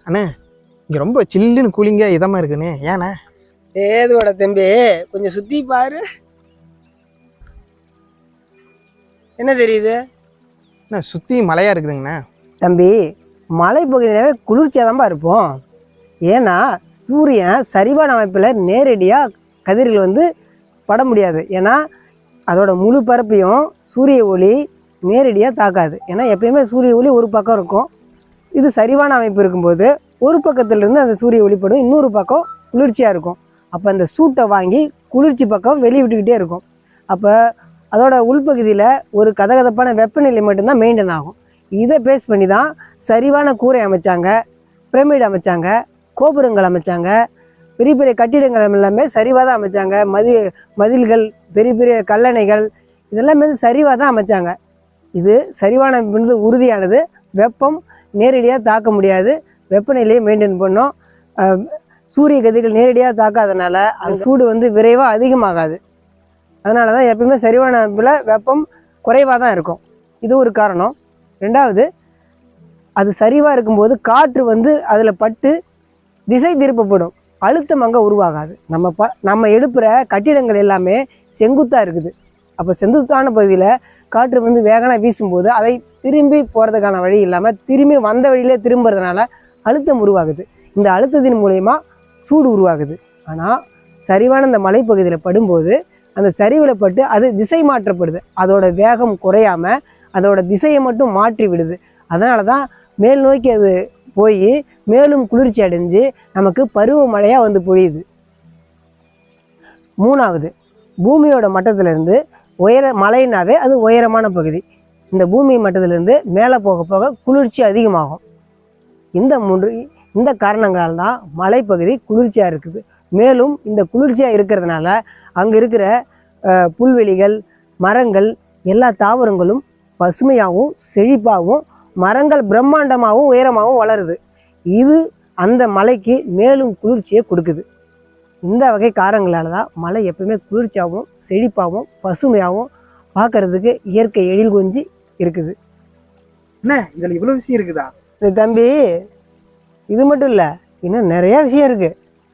அண்ணே இங்கே ரொம்ப சில்லுன்னு கூலிங்காக இதமாக இருக்குண்ணே. ஏண்ணே? ஏதோட தம்பி கொஞ்சம் சுற்றி பாரு. என்ன தெரியுது? அண்ணா சுற்றி மலையாக இருக்குதுங்கண்ணா. தம்பி மலைப்பகுதியிலவே குளிர்ச்சியாக தான்ப்பா இருப்போம். ஏன்னா சூரியன் சரிவான அமைப்பில் நேரடியாக கதிர்கள் வந்து பட முடியாது. ஏன்னா அதோட முழு பரப்பையும் சூரிய ஒளி நேரடியாக தாக்காது. ஏன்னா எப்பயுமே சூரிய ஒளி ஒரு பக்கம் இருக்கும். இது சரிவான அமைப்பு இருக்கும்போது ஒரு பக்கத்துலேருந்து அந்த சூரிய ஒளிப்படும், இன்னொரு பக்கம் குளிர்ச்சியாக இருக்கும். அப்போ அந்த சூட்டை வாங்கி குளிர்ச்சி பக்கம் வெளியே விட்டுக்கிட்டே இருக்கும். அப்போ அதோட உள்பகுதியில் ஒரு கதகதப்பான வெப்பநிலை மட்டும்தான் மெயின்டைன் ஆகும். இதை பேஸ் பண்ணி தான் சரிவான கூரை அமைச்சாங்க, பிரமிட் அமைச்சாங்க, கோபுரங்கள் அமைச்சாங்க, பெரிய பெரிய கட்டிடங்கள் எல்லாமே சரிவாக தான் அமைச்சாங்க. மதில்கள், பெரிய பெரிய கல்லணைகள் இதெல்லாமே சரிவாக தான் அமைச்சாங்க. இது சரிவான அமைப்பு உறுதியானது. வெப்பம் நேரடியாக தாக்க முடியாது, வெப்பநிலையை மெயின்டைன் பண்ணும். சூரிய கதிர்கள் நேரடியாக தாக்காதனால அந்த சூடு வந்து விரைவாக அதிகமாகாது. அதனால தான் எப்பவுமே சரிவான அமைப்பில் வெப்பம் குறைவாக தான் இருக்கும். இது ஒரு காரணம். ரெண்டாவது, அது சரிவாக இருக்கும்போது காற்று வந்து அதில் பட்டு திசை திருப்பப்படும், அழுத்தம் அங்கே உருவாகாது. நம்ம எழுப்புகிற கட்டிடங்கள் எல்லாமே செங்குத்தாக இருக்குது. அப்போ செங்குத்தான பகுதியில் காற்று வந்து வேகமாக வீசும்போது அதை திரும்பி போகிறதுக்கான வழி இல்லாமல் திரும்பி வந்த வழியிலே திரும்புறதுனால அழுத்தம் உருவாகுது. இந்த அழுத்தத்தின் மூலயமா சூடு உருவாகுது. ஆனால் சரிவான இந்த மலைப்பகுதியில் படும்போது அந்த சரிவில் பட்டு அது திசை மாற்றப்படுது. அதோட வேகம் குறையாமல் அதோட திசையை மட்டும் மாற்றி விடுது. அதனால தான் மேல் நோக்கி அது போய் மேலும் குளிர்ச்சி அடைஞ்சு நமக்கு பருவமழையாக வந்து பொழியுது. மூணாவது, பூமியோட மட்டத்திலிருந்து மலைனாவே அது உயரமான பகுதி. இந்த பூமி மட்டத்திலிருந்து மேலே போக போக குளிர்ச்சி அதிகமாகும். இந்த காரணங்களால் தான் மலைப்பகுதி குளிர்ச்சியாக இருக்குது. மேலும் இந்த குளிர்ச்சியாக இருக்கிறதுனால அங்கே இருக்கிற புல்வெளிகள், மரங்கள், எல்லா தாவரங்களும் பசுமையாகவும் செழிப்பாகவும், மரங்கள் பிரம்மாண்டமாகவும் உயரமாகவும் வளருது. இது அந்த மலைக்கு மேலும் குளிர்ச்சியை கொடுக்குது. இந்த வகை காரணங்களால் தான் மலை எப்பவுமே குளிர்ச்சியாகவும் செழிப்பாகவும் பசுமையாகவும் பார்க்கறதுக்கு இயற்கை எழில் கொஞ்சி இருக்குது. என்ன இதில் இவ்வளோ விஷயம் இருக்குதா? தம்பி இது மட்டும் இல்லை, இன்னும் நிறையா விஷயம் இருக்குது.